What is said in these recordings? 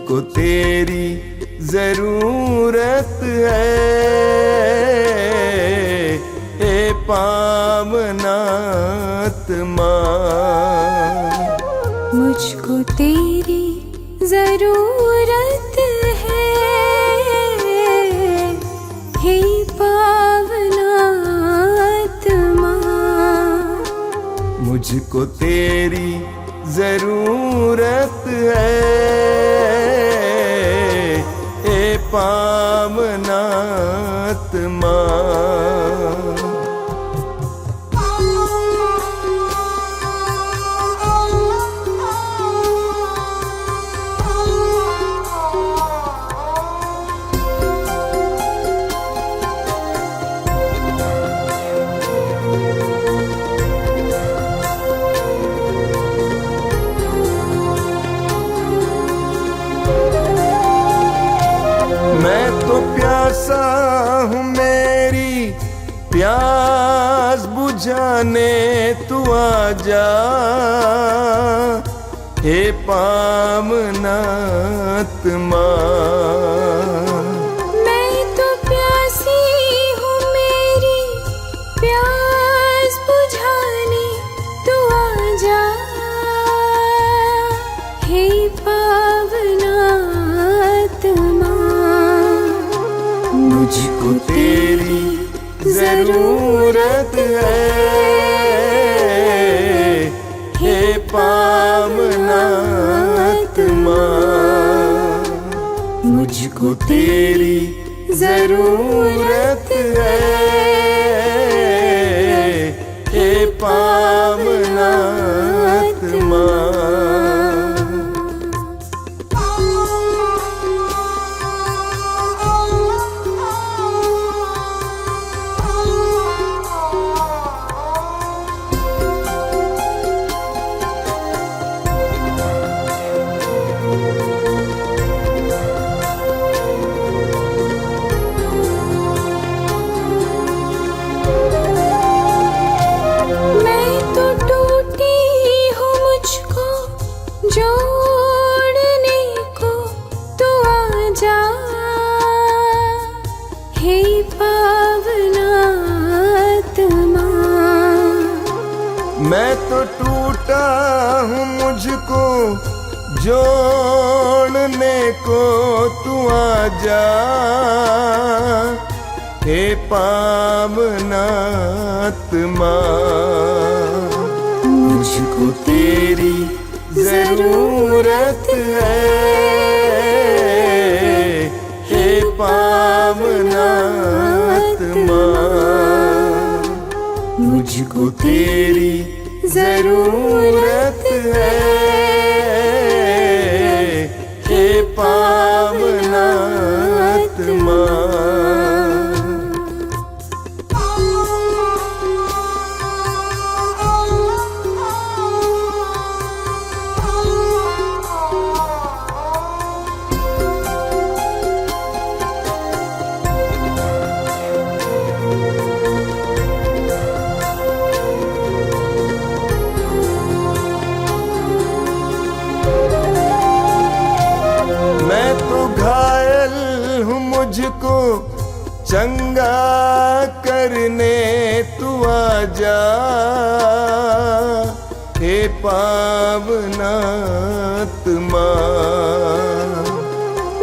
मुझको तेरी जरूरत है, ए पावनात्मा। मुझको तेरी जरूरत है, हे पावनात्मा। मुझको तेरी जरूरत है, ए पावनात्मा। मैं तो प्यासा हूँ, मेरी प्यास बुझाने तू आजा, हे पावनात्मा। मैं तो प्यासी हूँ, मेरी प्यास बुझाने तू आजा, हे पावनात्मा। मुझको तेरी जरूरत है, हे पावनात्मा। मुझको तेरी जरूरत है, हे पावनात्मा। जोड़ने को तू आजा, हे पावनात्मा। मैं तो टूटा हूँ, मुझको जोड़ने को तू आजा, हे पावनात्मा। मुझको तेरी जरूरत है, हे पावनात्मा। मुझको तेरी जरूरत है, हे पावनात्मा। मैं तो घायल हूँ, मुझको चंगा करने तू आजा, हे पावनात्मा।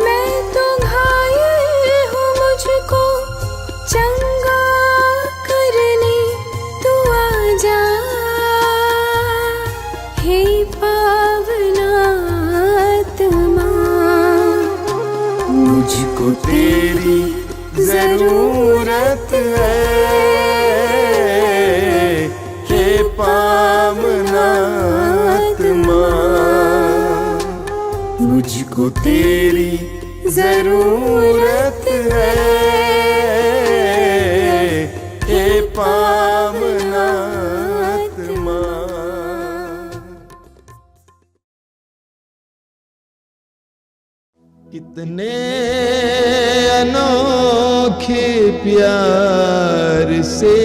मैं तो घायल हूँ, मुझको चंगा करने तू आजा, हे पावनात्मा। मुझको तेरी जरूरत है, हे पावनात्मा। मुझको तेरी जरूरत है, हे पावनात्मा। कितने अनोखे प्यार से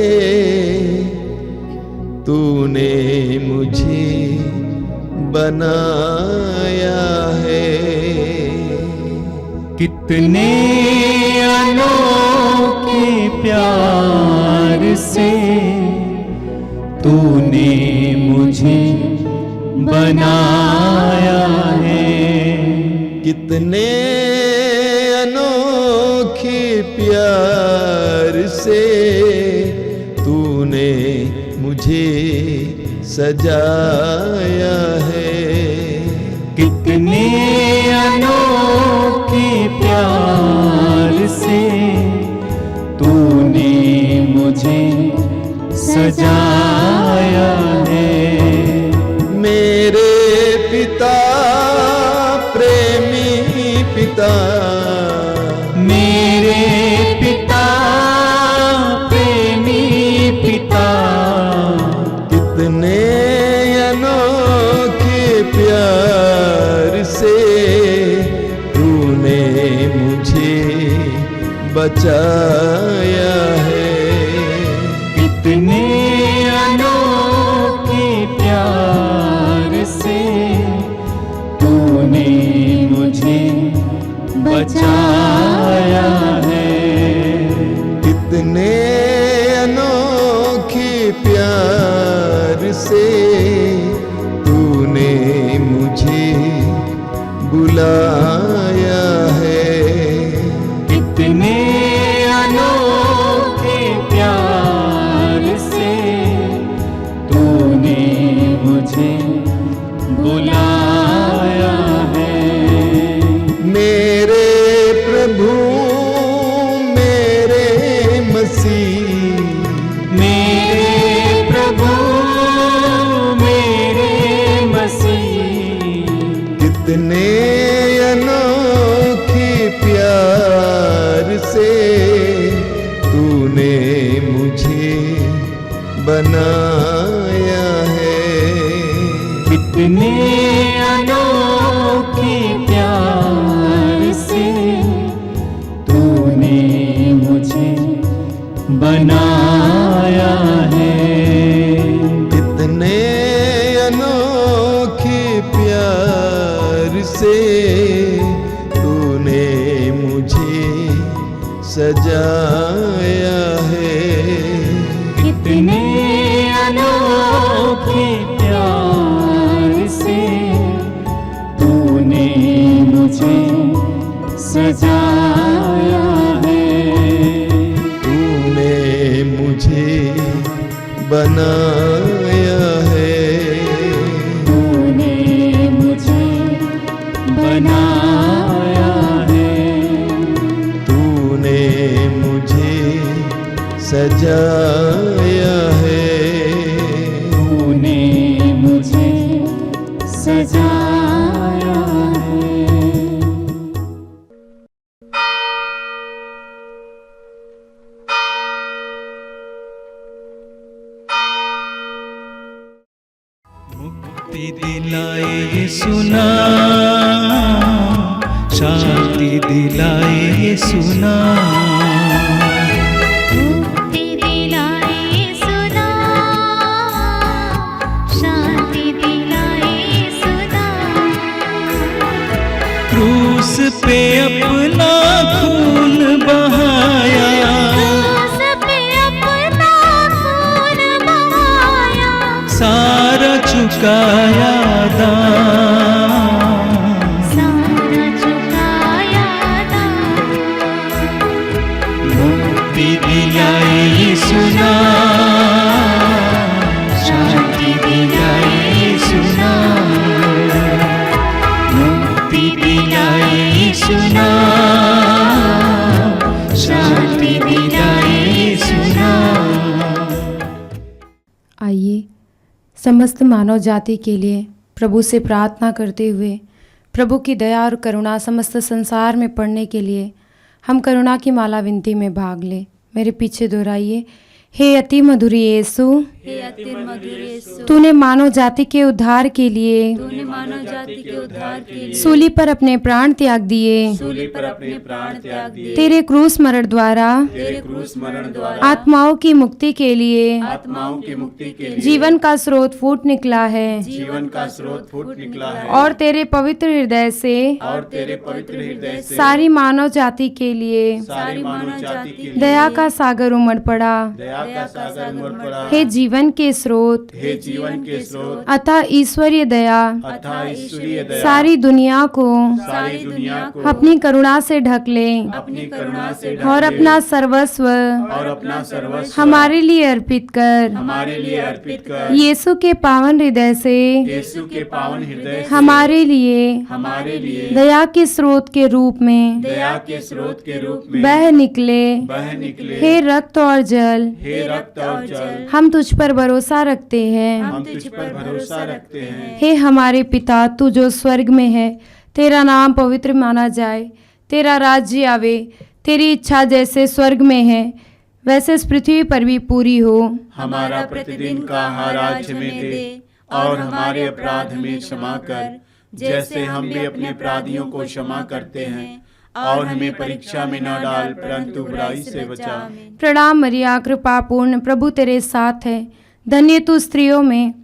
तूने मुझे बनाया है, कितने अनोखे प्यार से तूने मुझे बनाया है। कितने अनोखे प्यार से तूने मुझे सजाया है। कितने अनोखे प्यार से तूने मुझे सजाया है। मेरे पिता प्रेमी पिता, मेरे पिता प्रेमी पिता, कितने अनोखे प्यार से तूने मुझे बचाया है। कितने अनोखे प्यार से तूने मुझे बचाया है। कितने अनोखे प्यार से तूने मुझे बुलाया है। कितने अनोखे प्यार से तूने मुझे बुलाया है। मेरे प्रभु मेरे मसीह, मेरे प्रभु मेरे मसीह, कितने अनोखे प्यार से तूने मुझे बनाया है। कितने अनोखे प्यार से तूने मुझे बनाया है। कितने अनोखे प्यार से तूने मुझे सजाया है। कितने अनोखे प्यार से तूने मुझे सजाया है। तूने मुझे बनाया है। तूने मुझे बनाया है। तूने मुझे सजाया है। तूने मुझे सजाया है। मुक्ति दिलाए यीशु नाम, शांति दिलाए यीशु नाम। मुक्ति दिलाए यीशु नाम, शांति दिलाए यीशु नाम। क्रूस पे अपना खून बहाया, क्रूस पे अपना खून बहाया, सारा चुकाया दाम। सारा चुकाया दाम। मुक्ति दिलाए यीशु नाम, शांति दिलाए यीशु नाम। मुक्ति दिलाए यीशु नाम, शांति दिलाए यीशु नाम। आइए समस्त मानव जाति के लिए प्रभु से प्रार्थना करते हुए प्रभु की दया और करुणा समस्त संसार में पड़ने के लिए हम करुणा की माला विनती में भाग लें। मेरे पीछे दोहराइए। हे अति मधुर यीशु, हे अति मधुर यीशु, तूने मानव जाति के उद्धार के लिए तूने मानव जाति के उद्धार के लिए सूली पर अपने प्राण त्याग दिए। सूली पर अपने प्राण त्याग दिए। तेरे क्रूस मरण द्वारा तेरे क्रूस मरण द्वारा आत्माओं की मुक्ति के लिए आत्माओं की मुक्ति के लिए जीवन का स्रोत फूट निकला है जीवन का स्रोत फूट निकला है। और तेरे पवित्र हृदय से और तेरे पवित्र हृदय से सारी मानव जाति के लिए सारी मानव जाति के लिए दया का सागर उमड़ पड़ा। दया का सागर उमड़ पड़ा। हे जीवन के स्रोत, हे जीवन के स्रोत, अतः ईश्वरीय दया अतः ईश्वरीय दया सारी दुनिया को सारी दुनिया को अपनी करुणा से ढक ले अपनी करुणा से ढक और ले अपना सर्वस्व और अपना सर्वस्व हमारे लिए अर्पित कर। हमारे लिए अर्पित कर। यीशु के पावन हृदय से यीशु के पावन हृदय से हमारे लिए हमारे लिए दया के स्रोत के रूप में दया के स्रोत के रूप में बह निकले। हे रक्त और जल, हे रक्त और जल, हम तुझ पर भरोसा रखते हैं। हम तुझ पर भरोसा रखते हैं। हे हमारे पिता, तू जो स्वर्ग में है, तेरा नाम पवित्र माना जाए, तेरा राज्य आवे, तेरी इच्छा जैसे स्वर्ग में है वैसे इस पृथ्वी पर भी पूरी हो। हमारा प्रतिदिन का आहार आज हमें दे और हमारे अपराध हमें क्षमा कर जैसे हम भी अपने अपराधियों को क्षमा करते हैं और हमें परीक्षा में न डाल परंतु बुराई से बचा। प्रणाम मरिया, कृपा पूर्ण, प्रभु तेरे साथ है, धन्य तू स्त्रियों में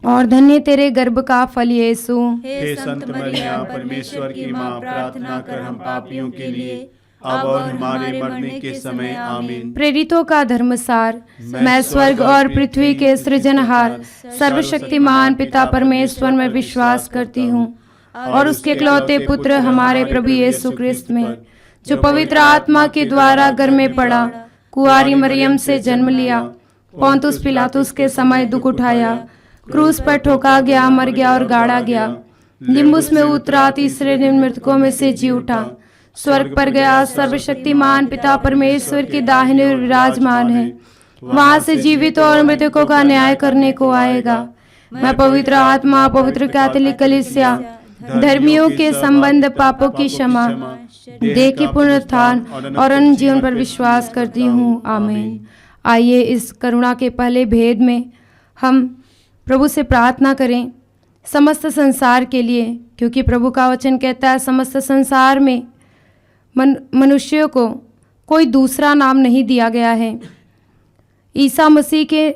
और धन्य तेरे गर्भ का फल यीशु। हे संत मरिया, परमेश्वर की माँ, प्रार्थना कर हम पापियों के लिए अब और हमारे मरने के समय आमीन। प्रेरितों का धर्मसार। मैं स्वर्ग और पृथ्वी के सृजनहार सर्वशक्तिमान पिता परमेश्वर में विश्वास करती हूँ और उसके इकलौते पुत्र हमारे प्रभु यीशु क्रिस्त में, जो पवित्र आत्मा के द्वारा घर में पड़ा, कुंवारी मरियम से जन्म लिया, पोंतुस पिलातुस के समय दुख उठाया, क्रूस पर ठोका गया, मर गया और गाड़ा गया, लिम्बुस में उतरा, तीसरे दिन मृतकों में से जी उठा, स्वर्ग पर गया, सर्वशक्तिमान पिता परमेश्वर के दाहिने ओर विराजमान है, वहां से जीवित और मृतकों का न्याय करने को आएगा। मैं पवित्र आत्मा, पवित्र कैथोलिक कलीसिया, धर्मियों के संबंध, पापों की क्षमा, देह के पुनरुत्थान और अनंत जीवन पर विश्वास करती हूँ। आमीन। आइए इस करुणा के पहले भेद में हम प्रभु से प्रार्थना करें समस्त संसार के लिए, क्योंकि प्रभु का वचन कहता है समस्त संसार में मनुष्यों को कोई दूसरा नाम नहीं दिया गया है, ईसा मसीह के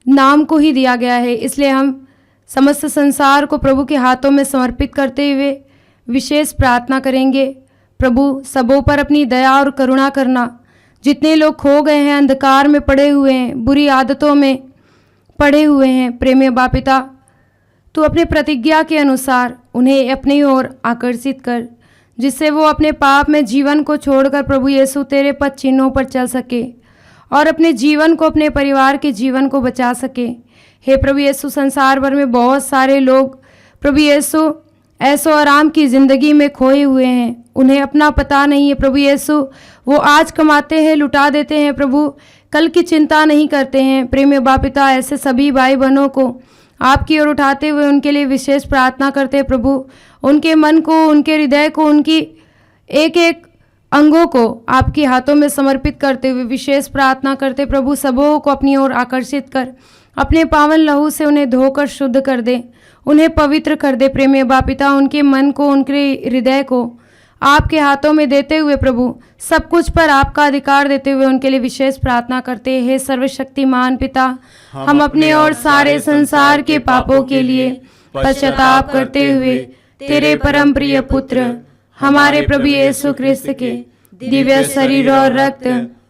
नाम को ही दिया गया है। इसलिए हम समस्त संसार को प्रभु के हाथों में समर्पित करते हुए विशेष प्रार्थना करेंगे। प्रभु सबों पर अपनी दया और करुणा करना। जितने लोग खो गए हैं, अंधकार में पड़े हुए हैं, बुरी आदतों में पड़े हुए हैं, प्रेमी बाप पिता, तू अपने प्रतिज्ञा के अनुसार उन्हें अपनी ओर आकर्षित कर, जिससे वो अपने पाप में जीवन को छोड़कर प्रभु यीशु तेरे पद चिन्हों पर चल सके और अपने जीवन को, अपने परिवार के जीवन को बचा सके। हे प्रभु यीशु, संसार भर में बहुत सारे लोग प्रभु यीशु ऐसो आराम की ज़िंदगी में खोए हुए हैं, उन्हें अपना पता नहीं है। प्रभु यीशु, वो आज कमाते हैं, लुटा देते हैं, प्रभु कल की चिंता नहीं करते हैं। प्रेमी बाप पिता, ऐसे सभी भाई बहनों को आपकी ओर उठाते हुए उनके लिए विशेष प्रार्थना करते हैं। प्रभु उनके मन को, उनके हृदय को, उनकी एक एक अंगों को आपके हाथों में समर्पित करते हुए विशेष प्रार्थना करते। प्रभु सबों को अपनी ओर आकर्षित कर, अपने पावन लहू से उन्हें धोकर शुद्ध कर दे, उन्हें पवित्र कर दे। प्रेमी बाप पिता, उनके मन को, उनके हृदय को आपके हाथों में देते हुए प्रभु सब कुछ पर आपका अधिकार देते हुए उनके लिए विशेष प्रार्थना करते हैं। सर्वशक्तिमान पिता, हम अपने और सारे संसार के पापों के लिए पश्चाताप करते हुए तेरे परम प्रिय पुत्र हमारे प्रभु यीशु क्रिस्त के दिव्य शरीर और रक्त,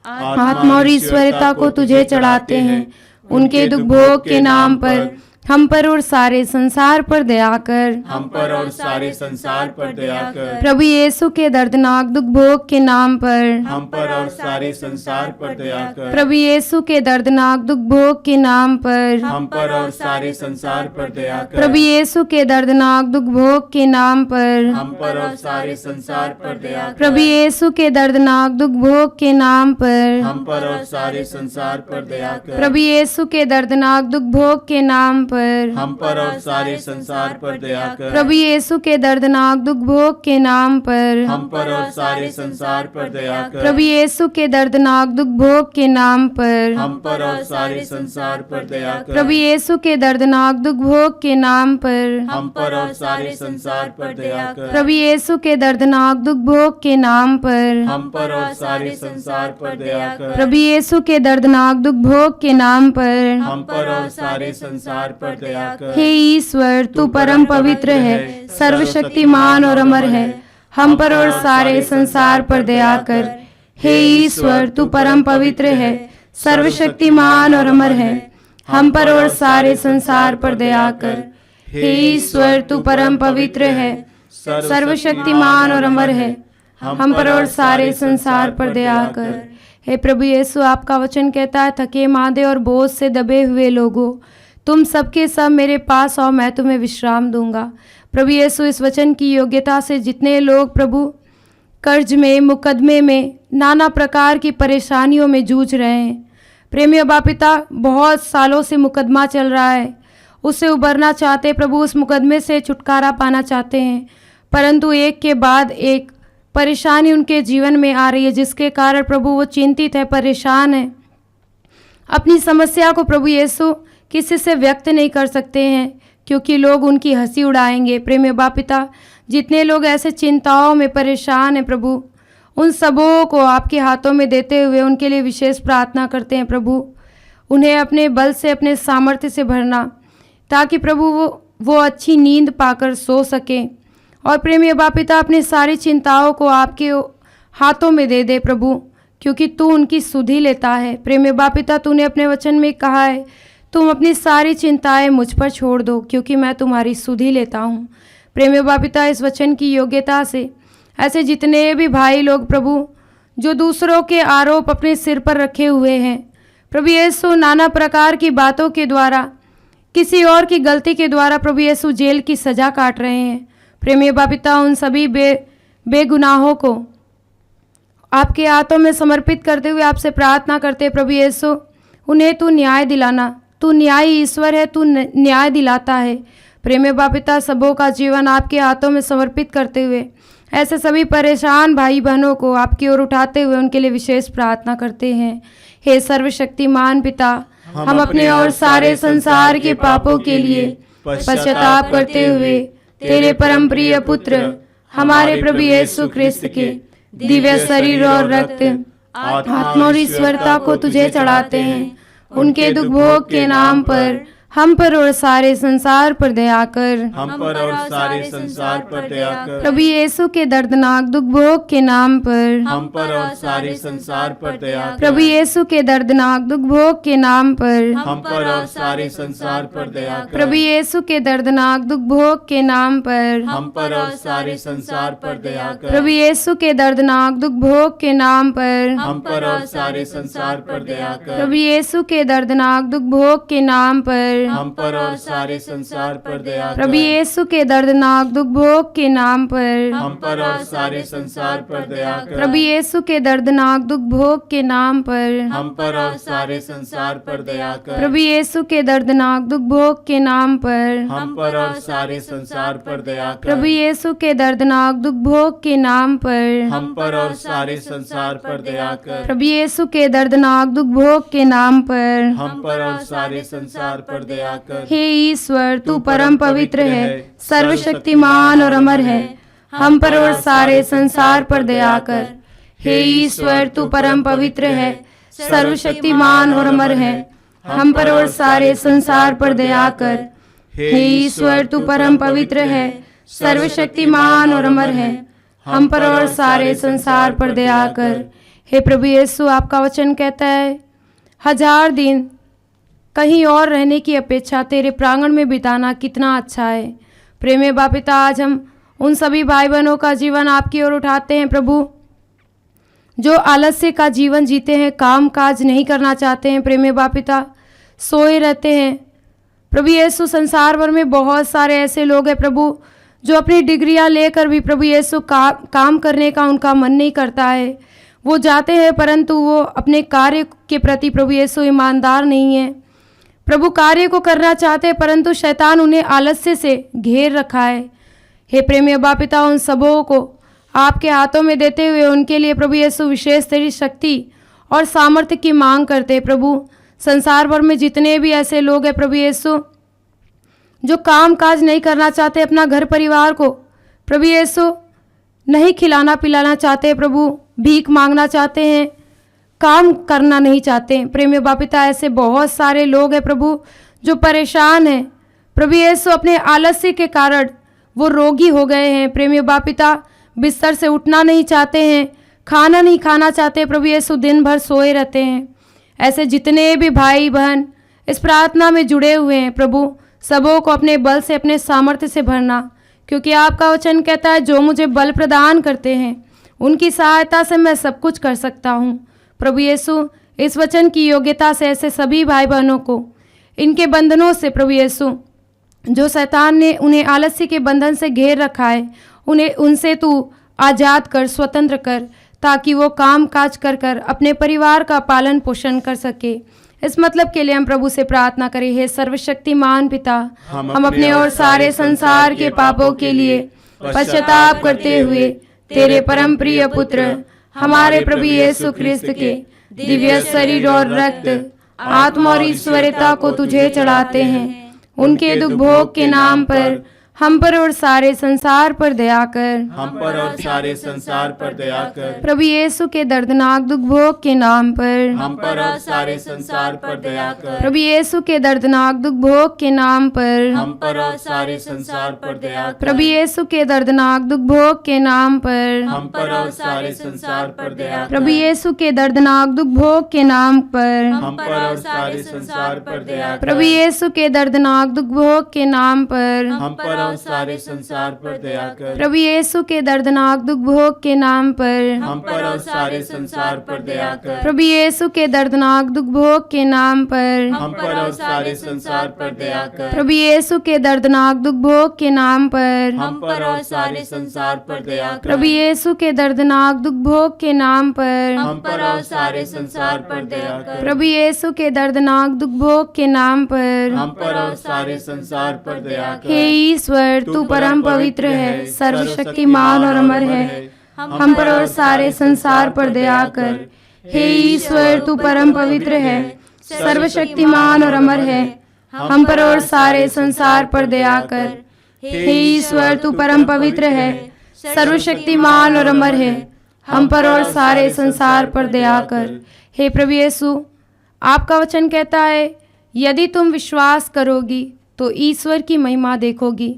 आत्मा और ईश्वरता को तुझे चढ़ाते हैं। उनके दुख भोग के नाम पर हम पर और सारे संसार पर दया कर। हम पर और सारे संसार पर दया कर। प्रभु यीशु के दर्दनाक दुख भोग के नाम पर हम पर और सारे संसार पर दया कर। प्रभु यीशु के दर्दनाक दुख भोग के नाम पर हम पर और सारे संसार पर दया कर। प्रभु यीशु के दर्दनाक दुख भोग के नाम पर हम पर और सारे संसार पर दया कर। प्रभु यीशु के दर्दनाक दुख भोग के नाम पर हम पर और सारे संसार पर दया कर। प्रभु यीशु के दर्दनाक दुख भोग के नाम पर पर, हम पर और सारे संसार पर दया कर। प्रभु यीशु के दर्दनाक दुख भोग के नाम पर, हम पर और सारे संसार पर दया कर। प्रभु यीशु के दर्दनाक दुख भोग के नाम पर, हम पर और सारे संसार पर दया कर। प्रभु यीशु के दर्दनाक दुख भोग के नाम पर, हम पर और सारे संसार पर दया कर। प्रभु यीशु के दर्दनाक दुख भोग के नाम पर, हम पर और सारे संसार पर दया कर। प्रभु यीशु के दर्दनाक दुख भोग के नाम पर, हम पर और सारे संसार पर दया कर। हे ईश्वर, तू परम पवित्र है, सर्वशक्तिमान और अमर है, हम पर और सारे संसार पर दया कर। हे ईश्वर, तू परम पवित्र है, सर्वशक्तिमान और अमर है, हम पर और सारे संसार पर दया कर। हे ईश्वर, तू परम पवित्र है, सर्वशक्तिमान और अमर है, हम पर और सारे संसार पर दया कर। हे प्रभु यीशु, आपका वचन कहता है, थके मांदे और बोझ से दबे हुए लोगों, तुम सबके सब मेरे पास आओ, मैं तुम्हें विश्राम दूंगा। प्रभु यीशु, इस वचन की योग्यता से जितने लोग प्रभु कर्ज में, मुकदमे में, नाना प्रकार की परेशानियों में जूझ रहे हैं, प्रेमी अबा पिता, बहुत सालों से मुकदमा चल रहा है, उससे उबरना चाहते प्रभु, उस मुकदमे से छुटकारा पाना चाहते हैं, परंतु एक के बाद एक परेशानी उनके जीवन में आ रही है, जिसके कारण प्रभु वो चिंतित है, परेशान है। अपनी समस्या को प्रभु यीशु किसी से व्यक्त नहीं कर सकते हैं, क्योंकि लोग उनकी हंसी उड़ाएंगे। प्रेमी बाप पिता, जितने लोग ऐसे चिंताओं में परेशान हैं प्रभु, उन सबों को आपके हाथों में देते हुए उनके लिए विशेष प्रार्थना करते हैं प्रभु, उन्हें अपने बल से, अपने सामर्थ्य से भरना, ताकि प्रभु वो अच्छी नींद पाकर सो सकें। और प्रेमी बाप पिता, अपनी सारी चिंताओं को आपके हाथों में दे दे प्रभु, क्योंकि तू उनकी सुधि लेता है। प्रेमी बाप पिता, तूने अपने वचन में कहा है, तुम अपनी सारी चिंताएं मुझ पर छोड़ दो, क्योंकि मैं तुम्हारी सुधि लेता हूँ। प्रेमी बाप पिता, इस वचन की योग्यता से ऐसे जितने भी भाई लोग प्रभु, जो दूसरों के आरोप अपने सिर पर रखे हुए हैं प्रभु यीशु, नाना प्रकार की बातों के द्वारा, किसी और की गलती के द्वारा प्रभु यीशु जेल की सज़ा काट रहे हैं। प्रेमी बाप पिता, उन सभी बेगुनाहों को आपके हाथों में समर्पित करते हुए आपसे प्रार्थना करते प्रभु यीशु, उन्हें तू न्याय दिलाना, तू न्यायी ईश्वर है, तू न्याय दिलाता है। प्रेमी बाप पिता, सबों का जीवन आपके हाथों में समर्पित करते हुए ऐसे सभी परेशान भाई बहनों को आपकी ओर उठाते हुए उनके लिए विशेष प्रार्थना करते हैं। हे सर्वशक्तिमान पिता, हम अपने और सारे संसार के पापों के लिए पश्चाताप करते हुए तेरे परम प्रिय पुत्र हमारे प्रभु यीशु ख्रिस्त के दिव्य शरीर और रक्त, आत्मा और ईश्वरता को तुझे चढ़ाते हैं। उनके दुख भोग के नाम पर हम पर और सारे संसार पर दया कर। हम पर और सारे संसार पर दया कर। प्रभु यीशु के दर्दनाक दुख भोग के नाम पर हम पर और सारे संसार पर दया कर। प्रभु यीशु के दर्दनाक दुख भोग के नाम पर हम पर और सारे संसार पर दया कर। प्रभु यीशु के दर्दनाक दुख भोग के नाम पर हम पर और सारे संसार पर दया कर। प्रभु यीशु के दर्दनाक दुख भोग के नाम पर हम पर और सारे संसार पर दया कर। प्रभु यीशु के दर्दनाक दुख भोग के नाम पर हम पर और सारे संसार पर दया कर। प्रभु यीशु के दर्दनाक दुख भोग के नाम पर हम पर और सारे संसार पर दया कर। प्रभु यीशु के दर्दनाक दुख भोग के नाम पर हम पर और सारे संसार पर दया कर। प्रभु यीशु के दर्दनाक दुख भोग के नाम पर हम पर और सारे संसार पर दया कर। प्रभु यीशु के दर्दनाक दुख भोग के नाम पर हम पर और सारे संसार पर दया कर। प्रभु यीशु के दर्दनाक दुख भोग के नाम पर हम पर और सारे संसार पर दया कर। हे ईश्वर, तू परम पवित्र है, सर्वशक्तिमान और अमर है, हम पर और सारे संसार पर दया कर। हे ईश्वर, तू परम पवित्र है, सर्वशक्तिमान और अमर है, हम पर और सारे संसार पर दया कर। हे ईश्वर, तू परम पवित्र है, सर्वशक्तिमान और अमर है, हम पर और सारे संसार पर दया कर। हे प्रभु यीशु, आपका वचन कहता है, 1000 दिन कहीं और रहने की अपेक्षा तेरे प्रांगण में बिताना कितना अच्छा है। प्रेमी बाप पिता, आज हम उन सभी भाई बहनों का जीवन आपकी ओर उठाते हैं प्रभु, जो आलस्य का जीवन जीते हैं, काम काज नहीं करना चाहते हैं। प्रेमी बाप पिता, सोए रहते हैं प्रभु यीशु। संसार भर में बहुत सारे ऐसे लोग हैं प्रभु, जो अपनी डिग्रियां लेकर भी प्रभु यीशु काम करने का उनका मन नहीं करता है। वो जाते हैं, परंतु वो अपने कार्य के प्रति प्रभु यीशु ईमानदार नहीं है। प्रभु कार्य को करना चाहते हैं, परंतु शैतान उन्हें आलस्य से घेर रखा है। हे प्रेमी अब्बा पिता, उन सबों को आपके हाथों में देते हुए उनके लिए प्रभु यीशु विशेष तेरी शक्ति और सामर्थ्य की मांग करते हैं। प्रभु संसार भर में जितने भी ऐसे लोग हैं प्रभु यीशु जो काम काज नहीं करना चाहते, अपना घर परिवार को प्रभु यीशु नहीं खिलाना पिलाना चाहते, प्रभु भीख मांगना चाहते हैं, काम करना नहीं चाहते। प्रेमी अब्बा पिता, ऐसे बहुत सारे लोग हैं प्रभु जो परेशान हैं प्रभु यीशु, अपने आलस्य के कारण वो रोगी हो गए हैं। प्रेमी अब्बा पिता, बिस्तर से उठना नहीं चाहते हैं, खाना नहीं खाना चाहते प्रभु यीशु, दिन भर सोए रहते हैं। ऐसे जितने भी भाई बहन इस प्रार्थना में जुड़े हुए हैं प्रभु, सबों को अपने बल से अपने सामर्थ्य से भरना, क्योंकि आपका वचन कहता है जो मुझे बल प्रदान करते हैं उनकी सहायता से मैं सब कुछ कर सकता हूँ। प्रभु यीशु, इस वचन की योग्यता से ऐसे सभी भाई बहनों को इनके बंधनों से प्रभु यीशु, जो शैतान ने उन्हें आलस्य के बंधन से घेर रखा है, उन्हें उनसे तू आज़ाद कर, स्वतंत्र कर, ताकि वो काम काज कर कर अपने परिवार का पालन पोषण कर सके। इस मतलब के लिए हम प्रभु से प्रार्थना करें। हे सर्वशक्तिमान पिता, हम अपने और सारे संसार के पापों के लिए पश्चाताप करते हुए तेरे परम प्रिय पुत्र हमारे प्रभु यीशु ख्रिस्त के दिव्य शरीर और रक्त, आत्मा और ईश्वरता को तुझे चढ़ाते हैं। उनके दुख भोग के नाम पर हम पर और सारे संसार पर दया कर। हम पर और सारे संसार पर दया कर। प्रभु यीशु के दर्दनाक दुख भोग के नाम पर हम पर और सारे संसार पर दया कर। प्रभु यीशु के दर्दनाक दुख भोग के नाम पर हम पर और सारे संसार पर दया कर। प्रभु यीशु के दर्दनाक दुख भोग के नाम पर हम पर और सारे संसार पर दया कर। प्रभु यीशु के दर्दनाक दुख भोग के नाम पर हम पर और सारे संसार पर दया कर। प्रभु यीशु के दर्दनाक दुख भोग के नाम पर हम पर और सारे संसार पर दया कर। प्रभु यीशु के दर्दनाक दुख भोग के नाम पर हम पर और सारे संसार पर दया कर। प्रभु यीशु के दर्दनाक दुख भोग के नाम पर हम पर और सारे संसार पर दया कर। प्रभु यीशु के दर्दनाक दुख भोग के नाम पर हम पर और सारे संसार पर दया कर। प्रभु यीशु के दर्दनाक दुख भोग के नाम पर हम पर और सारे संसार पर दया कर। प्रभु यीशु के दर्दनाक दुख भोग के नाम पर हम पर और सारे संसार पर दया कर। हे ईश्वर, तू परम पवित्र है, सर्वशक्तिमान और अमर है, हम पर और सारे संसार पर दया कर। हे ईश्वर, तू परम पवित्र है, सर्वशक्तिमान और अमर है, हम पर और सारे संसार पर दया कर। हे ईश्वर, तू परम पवित्र है, सर्वशक्तिमान और अमर है, हम पर और सारे संसार पर दया कर। हे प्रभु यीशु, आपका वचन कहता है यदि तुम विश्वास करोगी तो ईश्वर की महिमा देखोगी।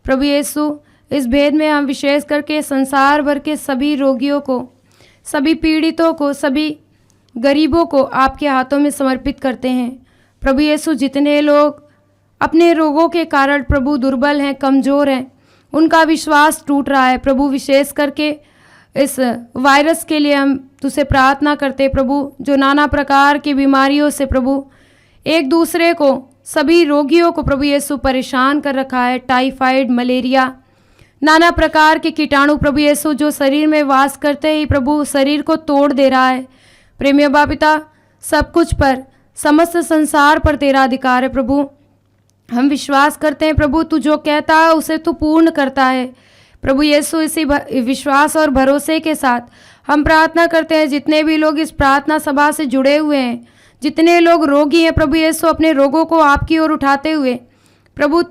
प्रभु यीशु, इस भेद में हम विशेष करके संसार भर के सभी रोगियों को, सभी पीड़ितों को, सभी गरीबों को आपके हाथों में समर्पित करते हैं। प्रभु यीशु, जितने लोग अपने रोगों के कारण प्रभु दुर्बल हैं, कमज़ोर हैं, उनका विश्वास टूट रहा है प्रभु, विशेष करके इस वायरस के लिए हम तुझसे प्रार्थना करते प्रभु, जो नाना प्रकार की बीमारियों से प्रभु एक दूसरे को, सभी रोगियों को प्रभु यीशु परेशान कर रखा है। टाइफाइड, मलेरिया, नाना प्रकार के कीटाणु प्रभु यीशु जो शरीर में वास करते ही प्रभु शरीर को तोड़ दे रहा है। प्रेमी अब्बा पिता, सब कुछ पर, समस्त संसार पर तेरा अधिकार है प्रभु। हम विश्वास करते हैं प्रभु, तू जो कहता है उसे तू पूर्ण करता है। प्रभु यीशु, इसी विश्वास और भरोसे के साथ हम प्रार्थना करते हैं, जितने भी लोग इस प्रार्थना सभा से जुड़े हुए हैं, जितने लोग रोगी हैं प्रभु यीशु, अपने रोगों को आपकी ओर उठाते हुए प्रभु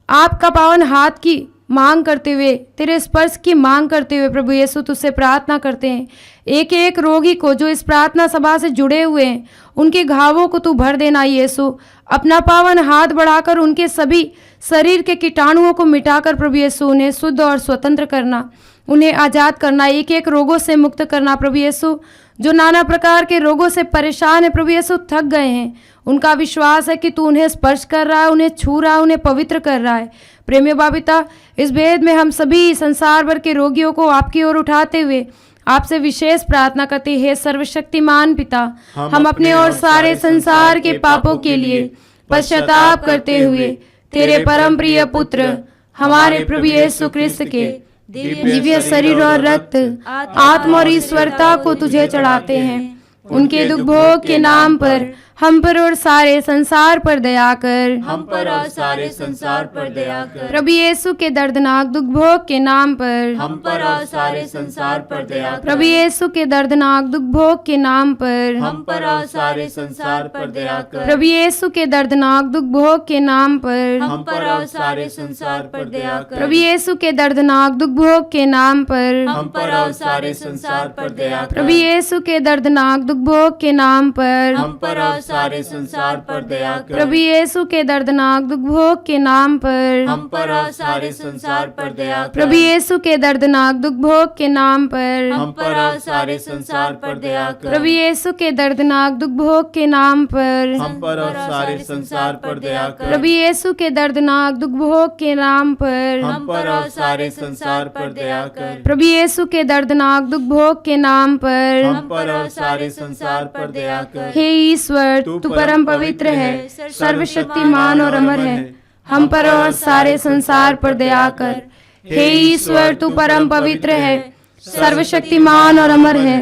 आपका पावन हाथ की मांग करते हुए, तेरे स्पर्श की मांग करते हुए प्रभु यीशु तुझसे प्रार्थना करते हैं। एक एक रोगी को जो इस प्रार्थना सभा से जुड़े हुए हैं, उनके घावों को तू भर देना यीशु, अपना पावन हाथ बढ़ाकर उनके सभी शरीर के कीटाणुओं को मिटाकर प्रभु यीशु उन्हें शुद्ध और स्वतंत्र करना, उन्हें आज़ाद करना, एक एक रोगों से मुक्त करना। प्रभु यीशु, जो नाना प्रकार के रोगों से परेशान है प्रभु यीशु, थक गए हैं, उनका विश्वास है कि तू उन्हें स्पर्श कर रहा है, उन्हें छू रहा है, उन्हें पवित्र कर रहा है। प्रेमी बापिता, इस भेद में हम सभी संसार भर के रोगियों को आपकी ओर उठाते हुए आपसे विशेष प्रार्थना करते हैं। सर्वशक्तिमान पिता, हम अपने और सारे संसार के पापों के लिए पश्चाताप करते हुए तेरे परम प्रिय पुत्र हमारे प्रभु यीशु ख्रिस्त के दिव्य शरीर और रक्त, आत्मा और ईश्वरता को तुझे चढ़ाते हैं। उनके दुख भोग के नाम पर हम पर और सारे संसार पर दया कर। हम पर और सारे संसार पर दया कर। प्रभु यीशु के दर्दनाक दुख भोग के नाम पर। हम पर और सारे संसार पर दया कर। प्रभु यीशु के दर्दनाक दुख भोग के नाम पर। हम पर और सारे संसार पर दया कर। प्रभु यीशु के दर्दनाक दुख भोग के नाम पर। हम पर और सारे संसार पर दया कर। प्रभु यीशु के दर्दनाक दुख भोग के नाम पर। हम पर और सारे संसार पर दया कर। प्रभु यीशु के दर्दनाक दुख भोग के नाम पर। हम पर और सारे संसार पर दया कर। प्रभु यीशु के दर्दनाक दुख भोग के नाम पर। हम पर और सारे संसार पर दया कर। प्रभु यीशु के दर्दनाक दुख भोग के नाम पर। हम पर और सारे संसार पर दया कर। प्रभु यीशु के दर्दनाक दुख भोग के नाम पर। हम पर और सारे संसार पर दया कर। प्रभु यीशु के दर्दनाक दुख भोग के नाम पर। हम पर और सारे संसार पर दया कर। प्रभु यीशु के दर्दनाक दुख भोग के नाम पर। हम पर और सारे संसार पर दया कर। हे ईश्वर, तू परम पवित्र है, सर्वशक्तिमान और अमर है, हम पर और सारे संसार पर दया कर। हे ईश्वर, तू परम पवित्र है, सर्वशक्तिमान और अमर है,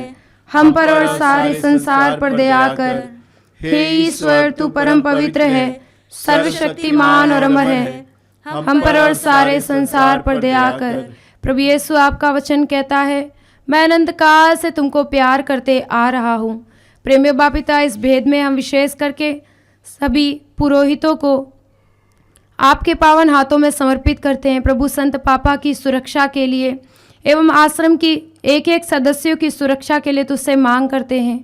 हम पर और सारे संसार पर दया कर। हे ईश्वर, तू परम पवित्र है, सर्वशक्तिमान और अमर है, हम पर और सारे संसार पर दया कर। प्रभु यीशु, आपका वचन कहता है, मैं अनंत काल से तुमको प्यार करते आ रहा हूँ। प्रेमी बाप पिता, इस भेद में हम विशेष करके सभी पुरोहितों को आपके पावन हाथों में समर्पित करते हैं। प्रभु, संत पापा की सुरक्षा के लिए एवं आश्रम की एक एक सदस्यों की सुरक्षा के लिए तुझसे मांग करते हैं।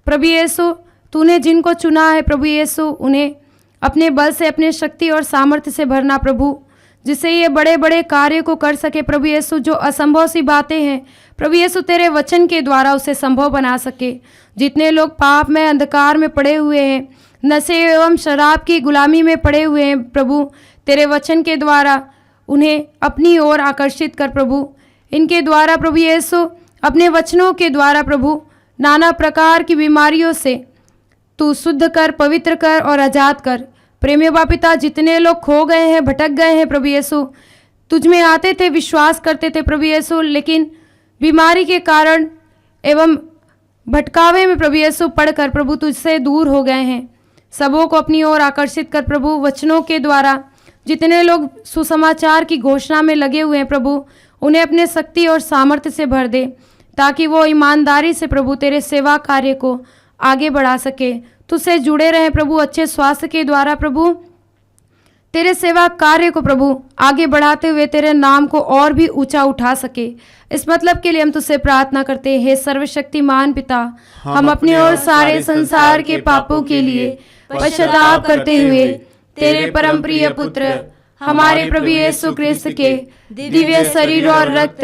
प्रभु यीशु, तूने जिनको चुना है प्रभु यीशु, उन्हें अपने बल से, अपने शक्ति और सामर्थ्य से भरना प्रभु, जिससे ये बड़े बड़े कार्य को कर सके प्रभु यीशु। जो असंभव सी बातें हैं प्रभु यीशु, तेरे वचन के द्वारा उसे संभव बना सके। जितने लोग पाप में, अंधकार में पड़े हुए हैं, नशे एवं शराब की गुलामी में पड़े हुए हैं प्रभु, तेरे वचन के द्वारा उन्हें अपनी ओर आकर्षित कर प्रभु। इनके द्वारा प्रभु यीशु, अपने वचनों के द्वारा प्रभु, नाना प्रकार की बीमारियों से तू शुद्ध कर, पवित्र कर और आजाद कर। प्रेमी बाप पिता, जितने लोग खो गए हैं, भटक गए हैं प्रभु यीशु, तुझ में आते थे, विश्वास करते थे प्रभु यीशु, लेकिन बीमारी के कारण एवं भटकावे में प्रभु यीशु पढ़कर प्रभु तुझसे दूर हो गए हैं। सबों को अपनी ओर आकर्षित कर प्रभु। वचनों के द्वारा जितने लोग सुसमाचार की घोषणा में लगे हुए हैं प्रभु, उन्हें अपने शक्ति और सामर्थ्य से भर दे, ताकि वो ईमानदारी से प्रभु तेरे सेवा कार्य को आगे बढ़ा सके, तुझसे जुड़े रहें प्रभु। अच्छे स्वास्थ्य के द्वारा प्रभु तेरे सेवा कार्य को प्रभु आगे बढ़ाते हुए तेरे नाम को और भी ऊंचा उठा सके। इस मतलब के लिए हम तुझसे प्रार्थना करते हैं। हे सर्वशक्तिमान पिता, हम अपने और सारे संसार के पापों के लिए पश्चाताप करते हुए तेरे परम प्रिय पुत्र हमारे प्रभु यीशु क्रिस्त के दिव्य शरीर और रक्त,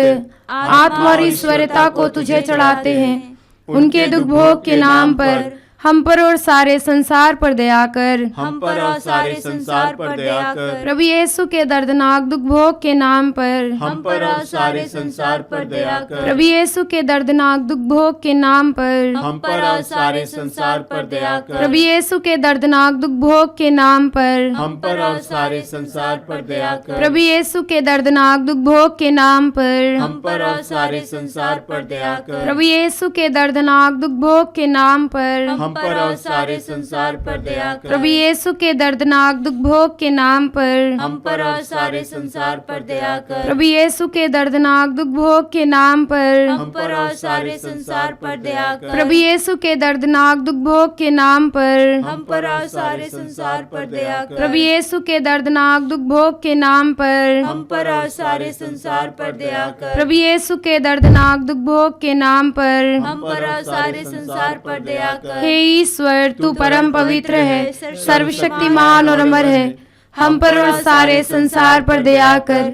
आत्मा और ईश्वरता को तुझे चढ़ाते हैं। उनके दुख भोग के नाम पर हम पर और सारे संसार पर दया कर। हम पर और सारे संसार पर दया कर। प्रभु यीशु के दर्दनाक दुख भोग के नाम पर हम पर और सारे संसार पर दया कर। प्रभु यीशु के दर्दनाक दुख भोग के नाम पर हम पर और सारे संसार पर दया कर। प्रभु यीशु के दर्दनाक दुख भोग के नाम पर हम पर और सारे संसार पर दया कर। प्रभु यीशु के दर्दनाक दुख भोग के नाम पर हम पर और सारे संसार पर दया कर। प्रभु यीशु के दर्दनाक दुख भोग के नाम पर हम पर और सारे संसार पर दया कर। प्रभु यीशु के दर्दनाक दुख भोग के नाम पर हम पर और सारे संसार पर दया कर। प्रभु यीशु के दर्दनाक दुख भोग के नाम पर हम पर और सारे संसार पर दया कर। प्रभु यीशु के दर्दनाक दुख भोग के नाम पर हम पर और सारे संसार पर दया कर। प्रभु यीशु के दर्दनाक दुख भोग के नाम पर हम पर और सारे संसार पर दया कर। प्रभु यीशु के दर्दनाक दुख भोग के नाम पर हम पर और सारे संसार पर दया कर। हे ईश्वर, तू परम पवित्र है, सर्वशक्तिमान और अमर है, हम पर और सारे संसार पर दया कर।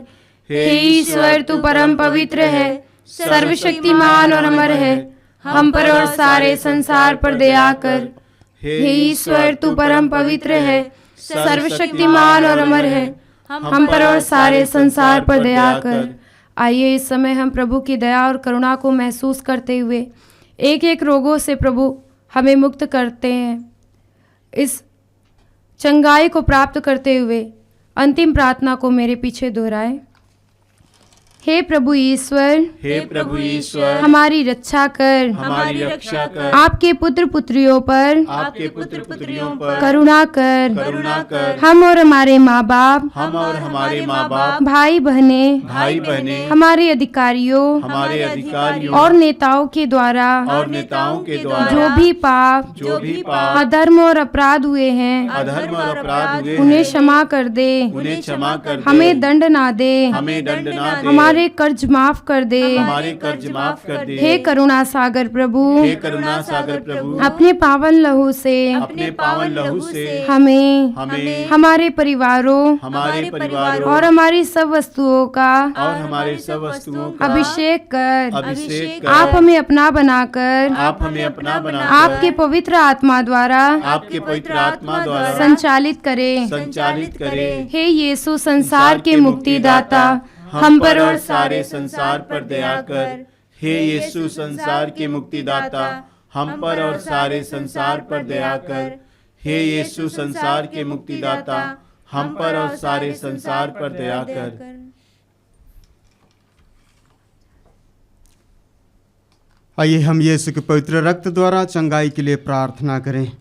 हे ईश्वर, तू परम पवित्र है, सर्वशक्तिमान और अमर है, हम पर और सारे संसार पर दया कर। हे ईश्वर, तू परम पवित्र है, सर्वशक्तिमान और अमर है, हम पर और सारे संसार पर दया कर। आइए इस समय हम प्रभु की दया और करुणा को महसूस करते हुए एक एक रोगों से प्रभु हमें मुक्त करते हैं। इस चंगाई को प्राप्त करते हुए अंतिम प्रार्थना को मेरे पीछे दोहराएं। हे प्रभु ईश्वर, हे प्रभु ईश्वर, हमारी रक्षा कर। हमारी रक्षा कर। आपके पुत्र पुत्रियों पर आपके पुत्र पुत्रियों पर करुणा कर। करुणा कर। हम और हमारे माँ बाप, हम और हमारे माँ बाप, भाई बहने, भाई बहने, हमारे अधिकारियों हमारे अधिकारियों और नेताओं के द्वारा और नेताओं के द्वारा जो भी पाप, अधर्म और अपराध हुए हैं, अधर्म और अपराध हुए उन्हें हैं, क्षमा कर दे। उन्हें क्षमा कर दे। हमें दंड ना दे। हमें दंड ना दे। हमारे कर्ज माफ कर दे। हमारे कर्ज माफ कर दे। हे करुणा सागर प्रभु, हे करुणा सागर प्रभु, अपने पावन लहू से अपने पावन लहू से हमें, हमें, हमारे परिवारों हमारे परिवारों और हमारी सब वस्तुओं का और हमारे सब वस्तुओं का अभिषेक कर। अभिषेक कर। आप हमें अपना बनाकर, आप हमें अपना बनाकर आपके पवित्र आत्मा द्वारा आपके पवित्र आत्मा द्वारा संचालित करें। संचालित करे। हे यीशु संसार के मुक्तिदाता, हम पर और सारे संसार पर दया कर। हे यीशु संसार के मुक्तिदाता, हम पर और सारे संसार पर दया कर। हे यीशु संसार के मुक्तिदाता, हम पर और सारे संसार पर दया कर। आइए हम यीशु के पवित्र रक्त द्वारा चंगाई के लिए प्रार्थना करें।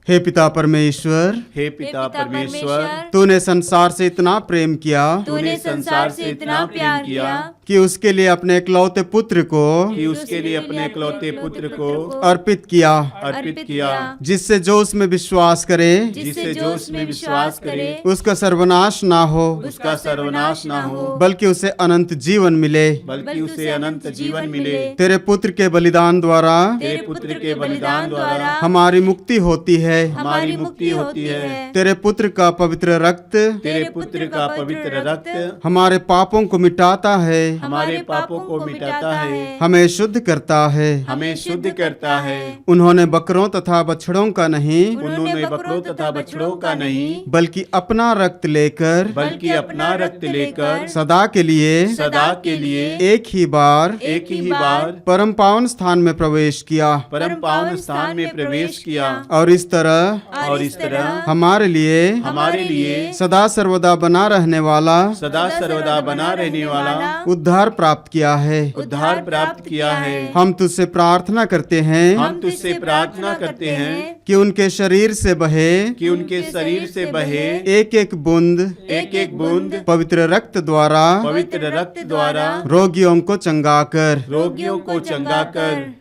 हे पिता परमेश्वर, हे पिता परमेश्वर, तूने संसार से इतना प्रेम किया तूने संसार से इतना प्यार किया कि उसके लिए अपने इकलौते पुत्र को कि उसके लिए अपने इकलौते पुत्र को अर्पित किया, अर्पित किया, जिससे जो उसमें विश्वास करे जिससे जो उसमें विश्वास करे उसका सर्वनाश ना हो, उसका सर्वनाश ना हो, बल्कि उसे अनंत जीवन मिले। बल्कि उसे अनंत जीवन मिले। तेरे पुत्र के बलिदान द्वारा तेरे पुत्र के बलिदान द्वारा हमारी मुक्ति होती है। हमारी मुक्ति होती है। तेरे पुत्र का पवित्र रक्त तेरे पुत्र का पवित्र रक्त हमारे पापों को मिटाता है, हमारे पापों को मिटाता है, हमें शुद्ध करता है। हमें शुद्ध करता है। उन्होंने बकरों तथा बछड़ों का नहीं, उन्होंने बकरों तथा बछड़ों का नहीं, बल्कि अपना रक्त लेकर, बल्कि अपना रक्त लेकर सदा के लिए, सदा के लिए एक ही बार परम पावन स्थान में प्रवेश किया परम पावन स्थान में प्रवेश किया। और इस तरह हमारे लिए सदा सर्वदा बना रहने वाला, सदा सर्वदा बना रहने वाला उद्धार प्राप्त किया है। उद्धार प्राप्त किया है। हम तुझसे प्रार्थना करते हैं हम तुझसे प्रार्थना करते हैं कि उनके शरीर से बहे, कि उनके शरीर से बहे एक एक बूंद पवित्र रक्त द्वारा रोगियों को चंगा कर। रोगियों को चंगा कर।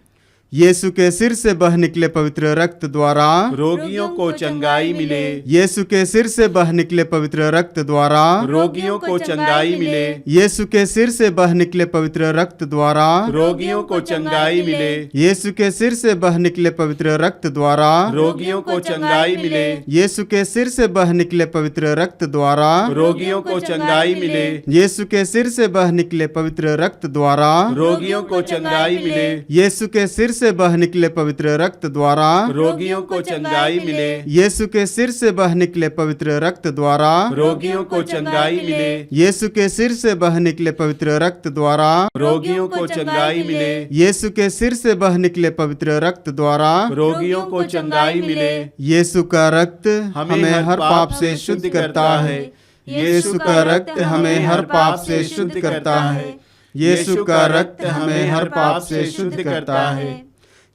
यीशु के सिर से बह निकले पवित्र रक्त द्वारा रोगियों को चंगाई मिले। यीशु के सिर से बह निकले पवित्र रक्त द्वारा रोगियों को चंगाई मिले। यीशु के सिर से बह निकले पवित्र रक्त द्वारा रोगियों को चंगाई मिले। यीशु के सिर से बह निकले पवित्र रक्त द्वारा रोगियों को चंगाई मिले। यीशु के सिर से बह निकले पवित्र रक्त द्वारा रोगियों को चंगाई मिले। यीशु के सिर से बह निकले पवित्र रक्त द्वारा रोगियों को चंगाई मिले। यीशु के सिर से बह निकले पवित्र रक्त द्वारा रोगियों को चंगाई मिले। यीशु के सिर से बह निकले पवित्र रक्त द्वारा रोगियों को चंगाई मिले। यीशु के सिर से बह निकले पवित्र रक्त द्वारा रोगियों को चंगाई मिले। यीशु के सिर से बह निकले पवित्र रक्त द्वारा रोगियों को चंगाई मिले। यीशु का रक्त हमें हर पाप से शुद्ध करता है। यीशु का रक्त हमें हर पाप से शुद्ध करता है। यीशु का रक्त हमें हर पाप से शुद्ध करता है।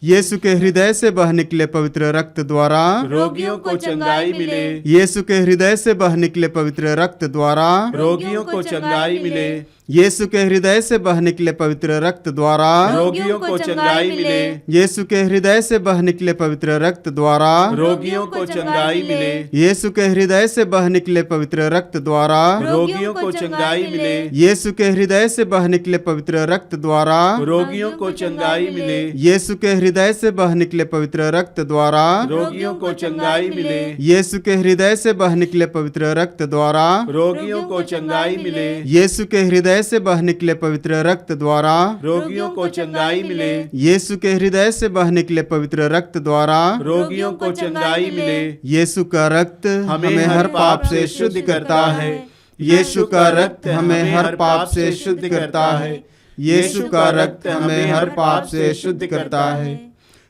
यीशु के हृदय से बह निकले पवित्र रक्त द्वारा रोगियों को चंगाई मिले। यीशु के हृदय से बह निकले पवित्र रक्त द्वारा रोगियों को चंगाई मिले। यीशु के हृदय से बह निकले पवित्र रक्त द्वारा रोगियों को चंगाई मिले। यीशु के हृदय से बह निकले पवित्र रक्त द्वारा रोगियों को चंगाई मिले। यीशु के हृदय से बह निकले पवित्र रक्त द्वारा रोगियों को चंगाई मिले। यीशु के हृदय से बह निकले पवित्र रक्त द्वारा रोगियों को चंगाई मिले। यीशु के हृदय से बह निकले पवित्र रक्त द्वारा रोगियों को चंगाई मिले। यीशु के हृदय से बह निकले पवित्र रक्त द्वारा रोगियों को चंगाई मिले। यीशु के हृदय से बह निकले पवित्र रक्त द्वारा रोगियों को चंगाई मिले। यीशु के हृदय से बह निकले पवित्र रक्त द्वारा रोगियों को चंगाई मिले। यीशु का रक्त हमें हर पाप से शुद्ध करता है। यीशु का रक्त हमें हर पाप से शुद्ध करता है। यीशु का रक्त हमें हर पाप से शुद्ध करता है।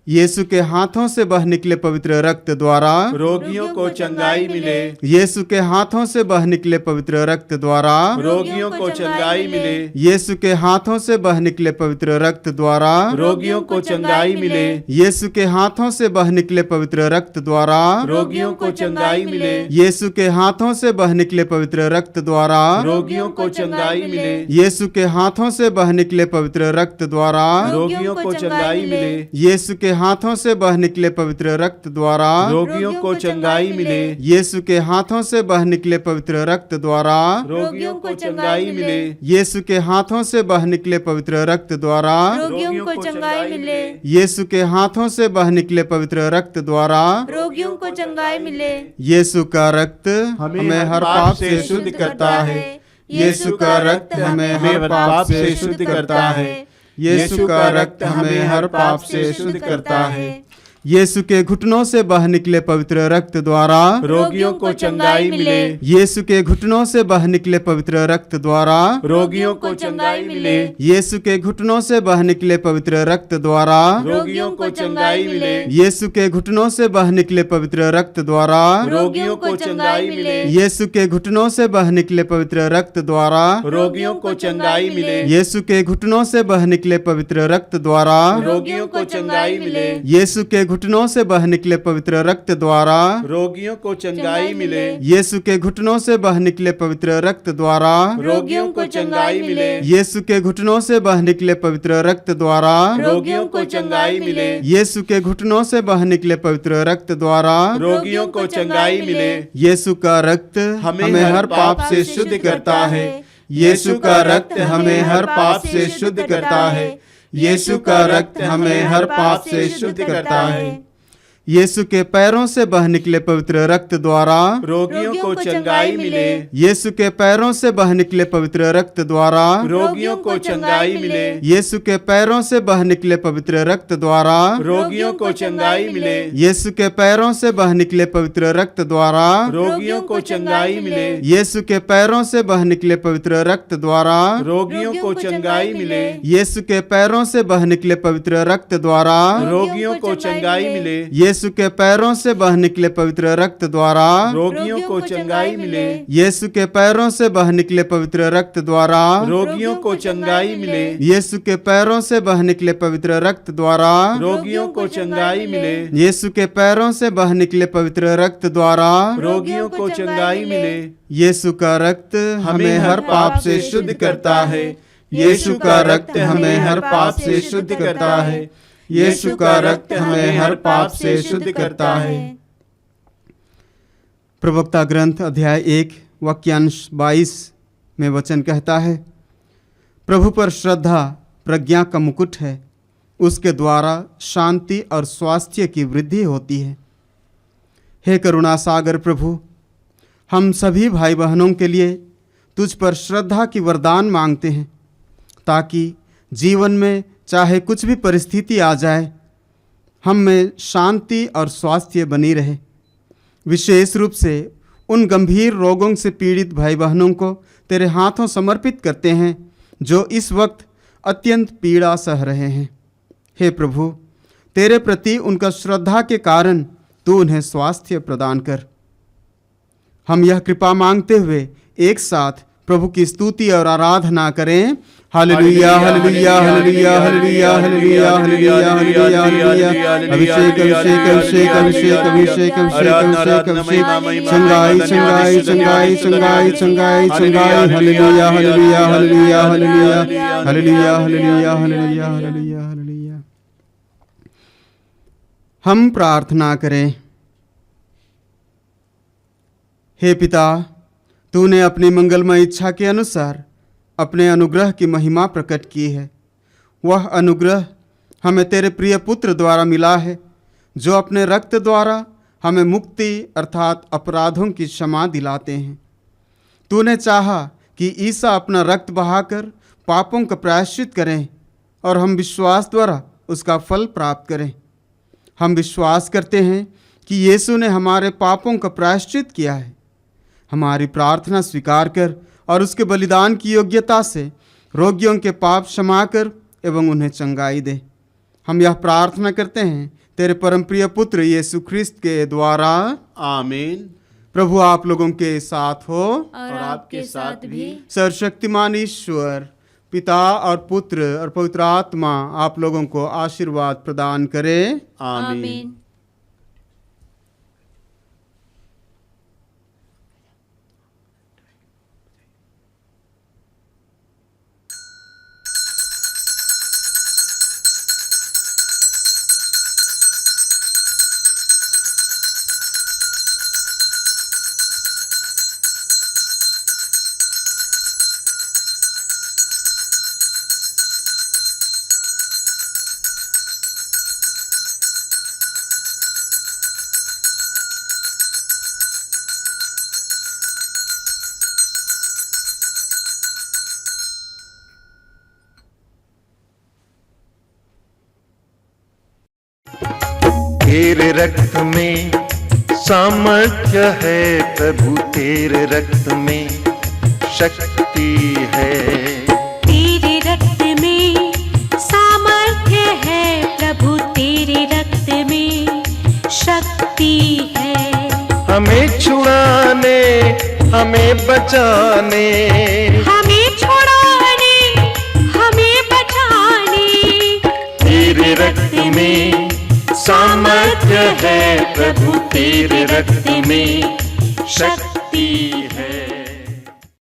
यीशु के हाथों से बह निकले पवित्र रक्त द्वारा रोगियों को चंगाई मिले। यीशु के हाथों से बह निकले पवित्र रक्त द्वारा रोगियों को चंगाई मिले। यीशु के हाथों से बह निकले पवित्र रक्त द्वारा रोगियों को चंगाई मिले। यीशु के हाथों से बह निकले पवित्र रक्त द्वारा रोगियों को चंगाई मिले। यीशु के हाथों से बह निकले पवित्र रक्त द्वारा रोगियों को चंगाई मिले। यीशु के हाथों से बह निकले पवित्र रक्त द्वारा रोगियों को चंगाई मिले। यीशु के हाथों से बह निकले पवित्र रक्त द्वारा रोगियों को चंगाई मिले। यीशु के हाथों से बह निकले पवित्र रक्त द्वारा रोगियों को चंगाई मिले। यीशु के हाथों से बह निकले पवित्र रक्त द्वारा रोगियों को चंगाई मिले। यीशु के हाथों से बह निकले पवित्र रक्त द्वारा रोगियों को चंगाई मिले। यीशु का रक्त हमें हर पाप से शुद्ध करता है। यीशु का रक्त हमें हर पाप से शुद्ध करता है। यीशु का रक्त हमें हर पाप से शुद्ध करता है। यीशु के घुटनों से बह निकले पवित्र रक्त द्वारा रोगियों को चंगाई मिले। यीशु के घुटनों से बह निकले पवित्र रक्त द्वारा रोगियों को चंगाई मिले। यीशु के घुटनों से बह निकले पवित्र रक्त द्वारा रोगियों को चंगाई मिले। यीशु के घुटनों से बह निकले पवित्र रक्त द्वारा रोगियों को चंगाई मिले। यीशु के घुटनों से बह निकले पवित्र रक्त द्वारा रोगियों को चंगाई मिले। यीशु के घुटनों से बह निकले पवित्र रक्त द्वारा रोगियों को चंगाई मिले। यीशु के घुटनों से बह निकले पवित्र रक्त द्वारा रोगियों को चंगाई मिले। यीशु के घुटनों से बह निकले पवित्र रक्त द्वारा रोगियों को चंगाई मिले। यीशु के घुटनों से बह निकले पवित्र रक्त द्वारा रोगियों को चंगाई मिले। यीशु के घुटनों से बह निकले पवित्र रक्त द्वारा रोगियों को चंगाई मिले। यीशु का रक्त हमें हर पाप से शुद्ध करता है। यीशु का रक्त हमें हर पाप से शुद्ध करता है। यीशु का रक्त हमें हर पाप से शुद्ध करता है। यीशु के पैरों से बह निकले पवित्र रक्त द्वारा रोगियों को चंगाई मिले। यीशु के पैरों से बह निकले पवित्र रक्त द्वारा रोगियों को चंगाई मिले। यीशु के पैरों से बह निकले पवित्र रक्त द्वारा रोगियों को चंगाई मिले। यीशु के पैरों से बह निकले पवित्र रक्त द्वारा रोगियों को चंगाई मिले। यीशु के पैरों से बह निकले पवित्र रक्त द्वारा रोगियों को चंगाई मिले। यीशु के पैरों से बह निकले पवित्र रक्त द्वारा रोगियों को चंगाई मिले। यीशु के पैरों से बह निकले पवित्र रक्त द्वारा रोगियों को चंगाई मिले। यीशु के पैरों से बह निकले पवित्र रक्त द्वारा रोगियों को चंगाई मिले। यीशु के पैरों से बह निकले पवित्र रक्त द्वारा रोगियों को चंगाई मिले। यीशु के पैरों से बह निकले पवित्र रक्त द्वारा रोगियों को चंगाई मिले। यीशु का रक्त हमें हर पाप से शुद्ध करता है। यीशु का रक्त हमें हर पाप से शुद्ध करता है। यीशु का रक्त हमें हर पाप से शुद्ध करता है। प्रवक्ता ग्रंथ अध्याय 1 वाक्यांश 22 में वचन कहता है, प्रभु पर श्रद्धा प्रज्ञा का मुकुट है, उसके द्वारा शांति और स्वास्थ्य की वृद्धि होती है। हे करुणा सागर प्रभु, हम सभी भाई बहनों के लिए तुझ पर श्रद्धा की वरदान मांगते हैं, ताकि जीवन में चाहे कुछ भी परिस्थिति आ जाए, हम में शांति और स्वास्थ्य बनी रहे। विशेष रूप से उन गंभीर रोगों से पीड़ित भाई बहनों को तेरे हाथों समर्पित करते हैं, जो इस वक्त अत्यंत पीड़ा सह रहे हैं। हे प्रभु, तेरे प्रति उनका श्रद्धा के कारण तू उन्हें स्वास्थ्य प्रदान कर। हम यह कृपा मांगते हुए एक साथ प्रभु की स्तुति और आराधना करें। हालेलुया हालेलुया हालेलुया हालेलुया हालेलुया हालेलुया हालेलुया हालेलुया। अभिषेक अभिषेक अभिषेक अभिषेक अभिषेक अभिषेक अभिषेक संगाई संगाई संगाई संगाई संगाई संगाई। हालेलुया हालेलुया हालेलुया हालेलुया हालेलुया हालेलुया हालेलुया हालेलुया हालेलुया। हम प्रार्थना करें। हे पिता, तूने अपनी मंगलमय इच्छा के अनुसार अपने अनुग्रह की महिमा प्रकट की है। वह अनुग्रह हमें तेरे प्रिय पुत्र द्वारा मिला है, जो अपने रक्त द्वारा हमें मुक्ति अर्थात अपराधों की क्षमा दिलाते हैं। तूने चाहा कि ईसा अपना रक्त बहाकर पापों का प्रायश्चित करें और हम विश्वास द्वारा उसका फल प्राप्त करें। हम विश्वास करते हैं कि यीशु ने हमारे पापों का प्रायश्चित किया है। हमारी प्रार्थना स्वीकार कर और उसके बलिदान की योग्यता से रोगियों के पाप क्षमा कर एवं उन्हें चंगाई दे। हम यह प्रार्थना करते हैं तेरे परमप्रिय पुत्र यीशु ख्रिस्त के द्वारा। आमीन। प्रभु आप लोगों के साथ हो और आपके साथ भी। सर्वशक्तिमान ईश्वर पिता और पुत्र और पवित्र आत्मा आप लोगों को आशीर्वाद प्रदान करे। आमीन। आमीन। तेरे रक्त में सामर्थ्य है प्रभु, तेरे रक्त में शक्ति है। तेरे रक्त में सामर्थ्य है प्रभु, तेरे रक्त में शक्ति है। हमें छुड़ाने, हमें बचाने, हमें छुड़ाने, हमें बचाने। तेरे रक्त में सामर्थ्य है प्रभु, तेरे रक्त में शक्ति